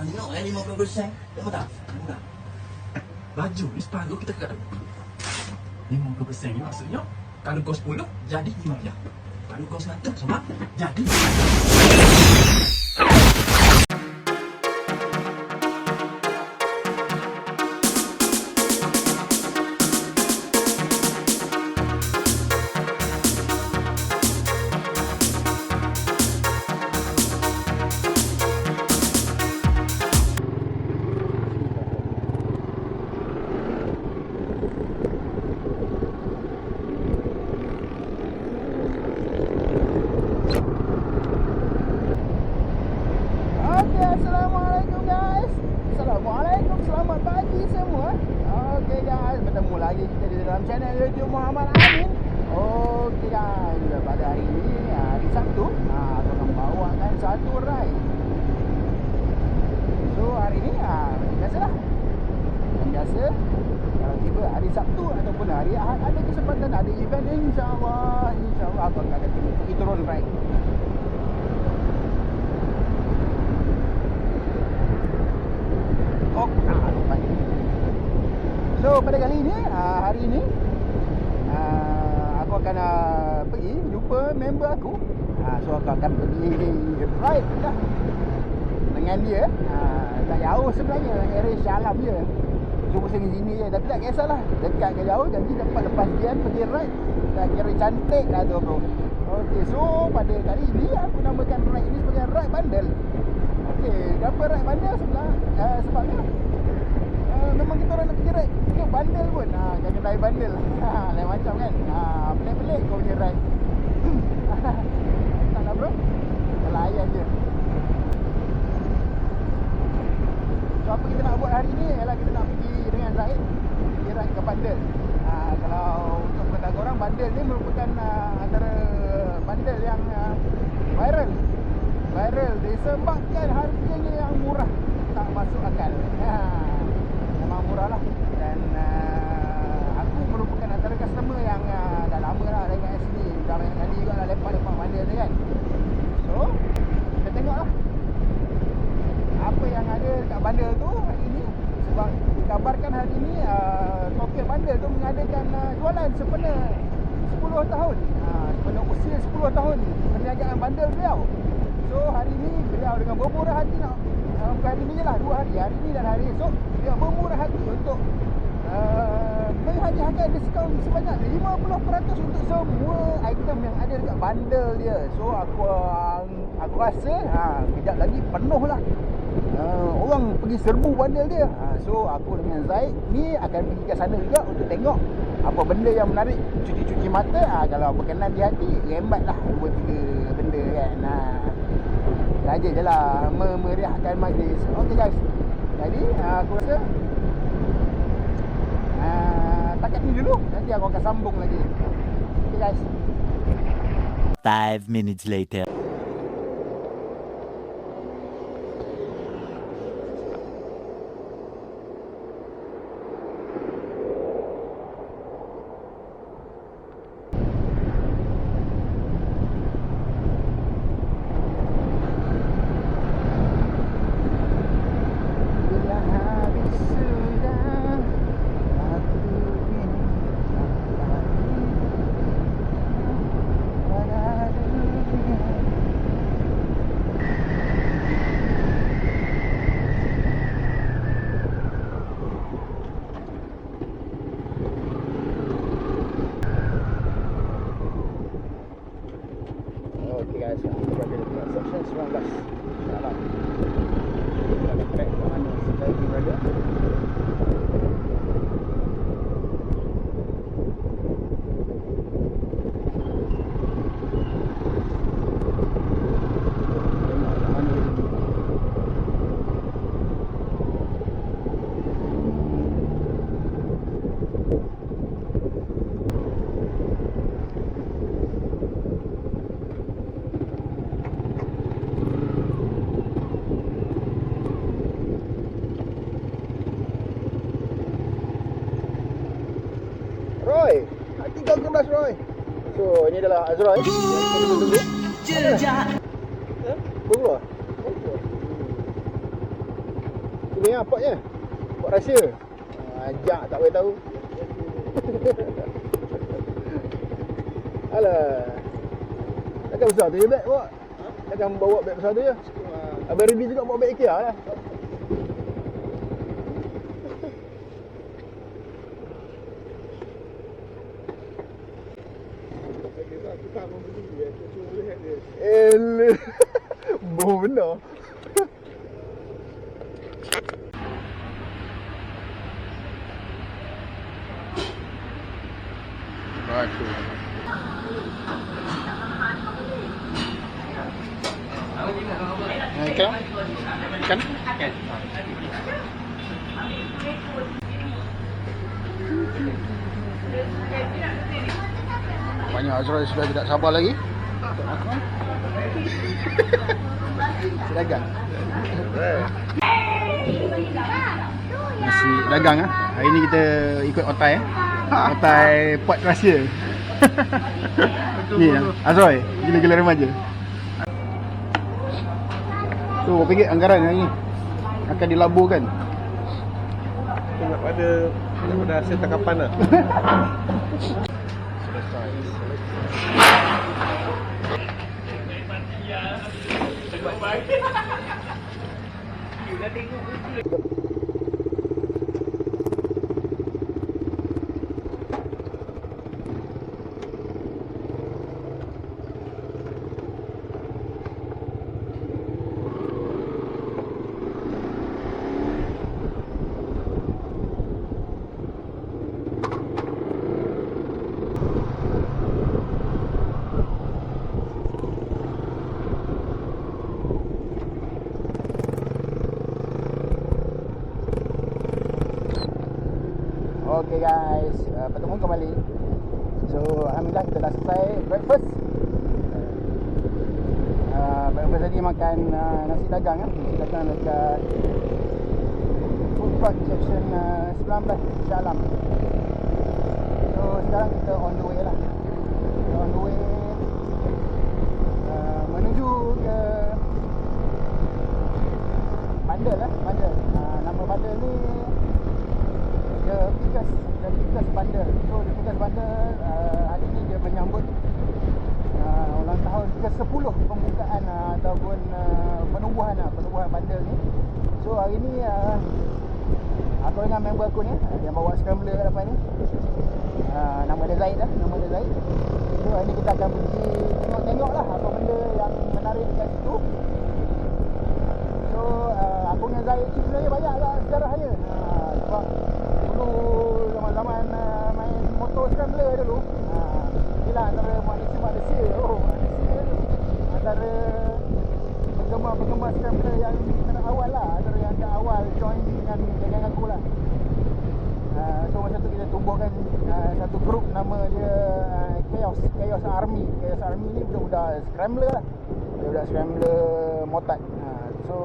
tengok 50%. Tengok tak? Tengok tak? Baju ni separuh kita kat 50% ni maksudnya kalau kau 10 jadi 15. Kalau kau 100 sama jadi 15. Assalamualaikum guys. Assalamualaikum, selamat pagi semua. Okay guys, bertemu lagi kita di dalam channel YouTube Muhammad Amin. Okay guys, pada hari ini hari Sabtu, aku akan bawakan satu ride. So hari ini biasalah. Yang biasa kalau tiba hari Sabtu ataupun hari Ahad ada kesempatan ada event, insya-Allah aku akan pergi turun ride. Lupa. So pada kali ini, hari ini aku akan pergi jumpa member aku. So aku akan pergi ride lah dengan dia. Tak jauh sebenarnya, area Syalam je. So pusing sini je, tapi tak kisahlah, dekat ke jauh, jadi dapat lepas jian pergi ride. Dah kira cantik lah tu bro. Okay, so pada kali ini aku namakan ride ini sebagai ride bandel. Okay, kenapa ride bandel sebabnya memang kita orang nak pergi ride ke bandel pun. Jangan ride bandel. Lain macam kan. Pelik-pelik kau punya ride. Tak nak bro, kita layan je. So apa kita nak buat hari ni ialah kita nak pergi dengan Zaid, pergi ride ke bandel. Kalau untuk pengetahuan korang, bandel ni merupakan antara bandel yang viral disebabkan harganya yang murah, tak masuk akal. Memang murah lah. Dan aku merupakan antara customer yang dah lama lah dengan sini. Dah banyak kali juga lah lepak-lepak bandel ni kan. So kita tengok lah apa yang ada dekat bandel tu hari ni. Sebab dikabarkan hari ni Tokyo Bandel tu mengadakan jualan sempena 10 tahun, sempena usia 10 tahun perniagaan bandel beliau. So hari ni beliau dengan bermurah hati nak bukan hari ni je lah, 2 hari, hari ni dan hari esok, dia bermurah hati untuk menghadiahkan diskaun sebanyak 50% untuk semua item yang ada dekat bandel dia. So aku rasa kejap lagi penuh lah, orang pergi serbu bandel dia. So aku dengan Zaid ni akan pergi ke sana juga untuk tengok apa benda yang menarik, cuci-cuci mata. Kalau berkenan di hati, rembat lah 2-3 benda kan. Saja je lah memeriahkan majlis. Okay guys, jadi aku rasa takat ni dulu, nanti aku akan sambung lagi. Okay guys. 5 minutes later. Okay guys, kita berada di section 19. InsyaAllah kita akan track ke mana kita berada. Roy, tinggal kemas Roy. So ini adalah Azroy. Tunggu. Jejak. Baru lah. lah potnya. Pot rahsia. Ajak tak boleh tahu. Alah. Takkan besar tu je beg bawa. Takkan bawa beg besar tu je. Abang ready juga bawa beg IKEA lah. Aku tak mau beli dia, aku cuma lihat dia. Boh benar. Batu. Ikan? Ikan? Ikan. Banyak Azrael sudah tidak sabar lagi untuk makan. Dagang. Nasi dagang ah. Hari ni kita ikut otai otai pot rahsia. Ni Azrael, gila-gila remaja. So, berapa ringgit anggaran hari ni akan dilaburkan? Tengok pada hasil tangkapan lah. Okay guys, pertemuan kembali. So, alhamdulillah kita dah selesai breakfast. Breakfast tadi makan nasi dagang nasi dagang dekat food park section 19 Shah Alam. So, sekarang kita on the way lah. Kita on the way menuju ke bandar lah, bandar. Nama bandar ni The Pikas Bandar. So The Pikas Bandar hari ni dia menyambut ulang tahun ke-10 pembukaan ataupun penubuhan bandar ni. So hari ni aku dengan member aku ni yang bawa scrambler kat depan ni, nama dia Zaid lah, nama dia Zaid. So hari ni kita akan pergi tengok-tengok lah apa benda yang menarik dekat situ. So aku dengan Zaid ni sebenarnya banyak lah sejarahnya. Sebab dulu zaman-zaman main motor scrambler dulu, inilah antara manusia antara penggemar scrambler yang terawal lah, antara yang awal join dengan geng aku lah. So masa tu kita tubuhkan satu grup, nama dia Chaos Army. Chaos Army ni budak-budak scrambler lah, budak-budak scrambler motard. So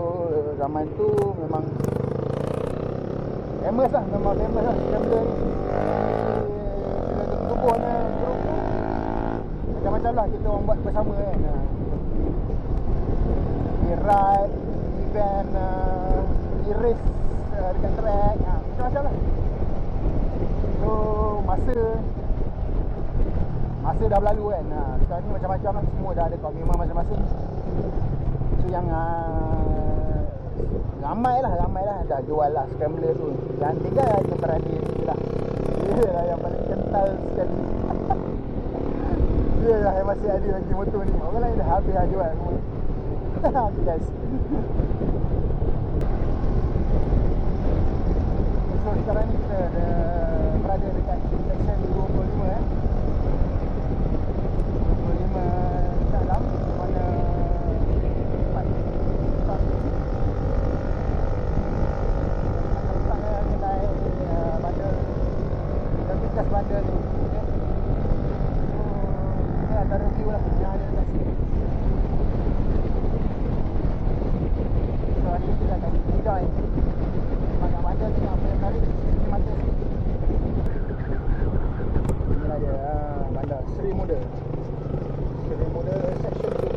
zaman tu memang famous lah, memang famous lah scrambler ni. Kita tubuhnya grup tu macam-macam lah kita orang buat bersama kan. Ride, event, race dekat track, macam-macam lah. So masa dah berlalu kan. Sekarang ni macam-macam lah, semua dah ada komitmen masing-masing. So yang ramai lah dah jual lah scrambler tu. Yang tinggal hanya beradik je lah. Dia lah yang paling kental sekali. Dia lah yang masih ada lagi motor ni. Orang lain dah habis lah jual semua. Okay guys. So sekarang ni kita berada dekat section 25 25 Shah Alam, mana tempat start kedai bandar The Pikas Bandar ni. Okay. So ni antara view lah yang ada dekat sini. So hari ni kita akan enjoy banyak bandar ni, apa yang menarik di mata sini. Inilah dia bandar Seri Muda section 25.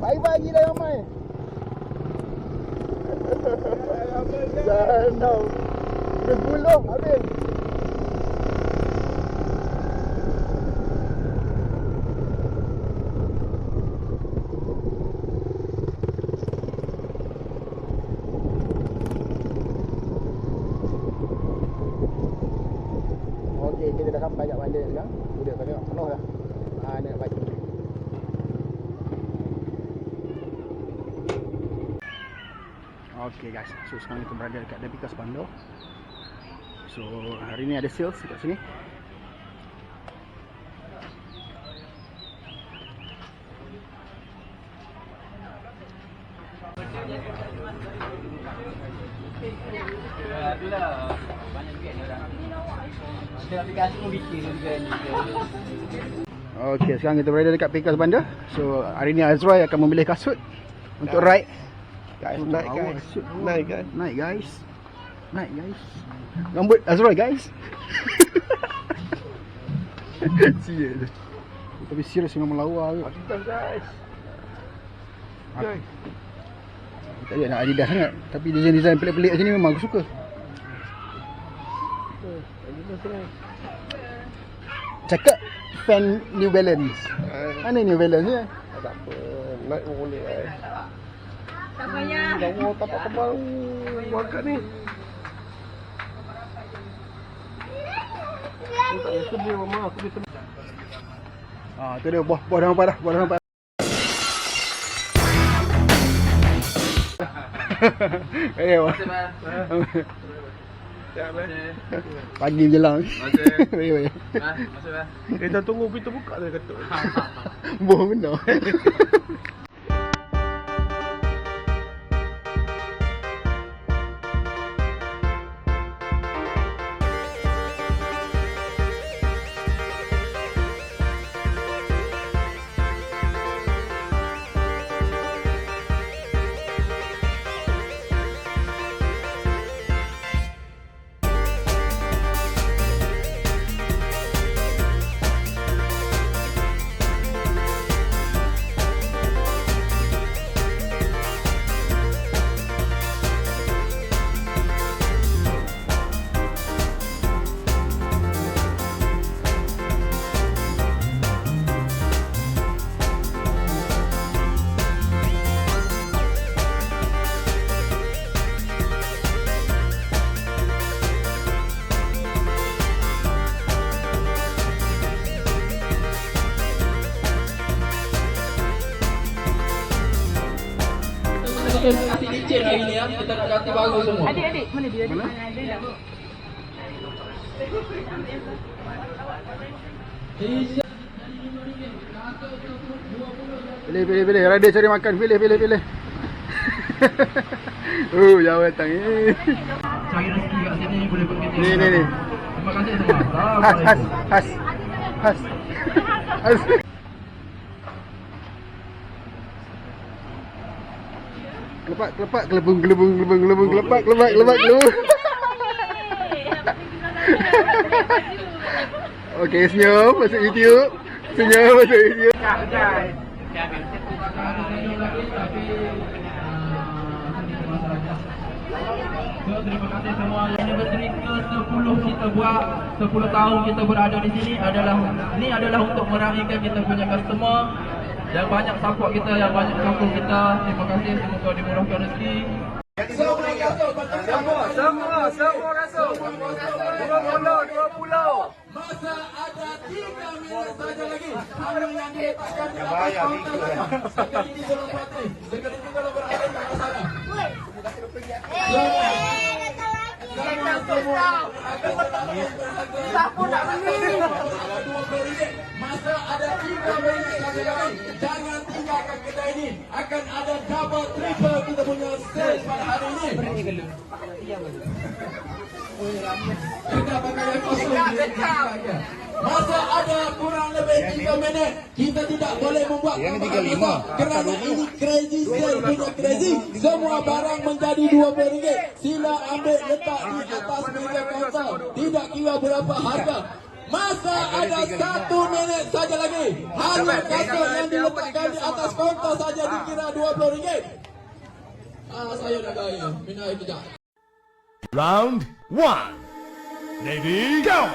Pagi-pagi dah ramai. Jangan tau. Dia gulung habis. Okey, kita dah sampai kat bandar sekarang. Sudah kau tengok penuh dah. Ni nak bagi. Okay guys, so sekarang kita berada dekat Depikas Bandar. So hari ni ada sales dekat sini. Itulah banyak duit ni orang. Ada aplikasi pun bikin juga ni. Okay, sekarang kita berada dekat Pekas Bandar. So hari ni Azrai akan memilih kasut untuk ride. Guys, naik guys. Naik guys. Naik guys. Naik guys. Rambut Azrai guys. Serius. Tapi serius dengan melawar ke. Adidas guys. Guys. Tak ada nak Adidas sangat. Tapi design-design pelik-pelik kat sini memang aku suka. Adidas guys. Cakap fan New Balance. Mana New Balance ni? Tak apa. Naik pun boleh guys. Tak payah. Lawa tapak tebal. Warga ni. Aku tak biasa beli mama. Aku biasa beli. Tu dia buah dah nampak dah. Buah dah nampak. Wah. Siap Pagi menjelang. Masih. Kita tunggu pintu buka dia ketuk. Bohong benar. Kasih licin hari ni ya. Kita nak ganti baru semua. Adik-adik, mana dia? Mana? Ada dah. Pilih. Rada cari makan. Pilih. Jauh datang ni. Cari rezeki kat sini boleh pergi. Ni. Terima kasih semua. Has. Kelepak, gelebung, kelepak. Okey, senyum masuk YouTube. Terima kasih semua. Anniversary ke-10 kita buat, 10 tahun kita berada di sini adalah untuk meraihkan kita punya customer yang banyak support kita, yang banyak sokong kita. Terima kasih, semoga dimurahkan rezeki. Semua rasuk. 20. Masa ada 3 minit saja lagi. Kami yang diletakkan di atas kaunter. Sekali ini belum patri. Sekali ini belum berada di atas sana. Siapa nak beli? Masa ada 3 minit saja lagi. Jangan tinggalkan kedai ini. Akan ada double, triple kita punya sales pada hari ini. Kita pakai kosong. Masa ada kurang lebih 3 minit. Kita tidak boleh membuat keputusan kerana ini crazy sale, tidak crazy. Semua barang menjadi RM20. Sila ambil letak di atas meja kaunter. Tidak kira berapa harga. Masa ada 1 minit saja lagi. Hanya kasut yang diletakkan di atas kaunter saja dikira RM20. Saya dah gaya. Minat kejap. Round 1. Ready, go!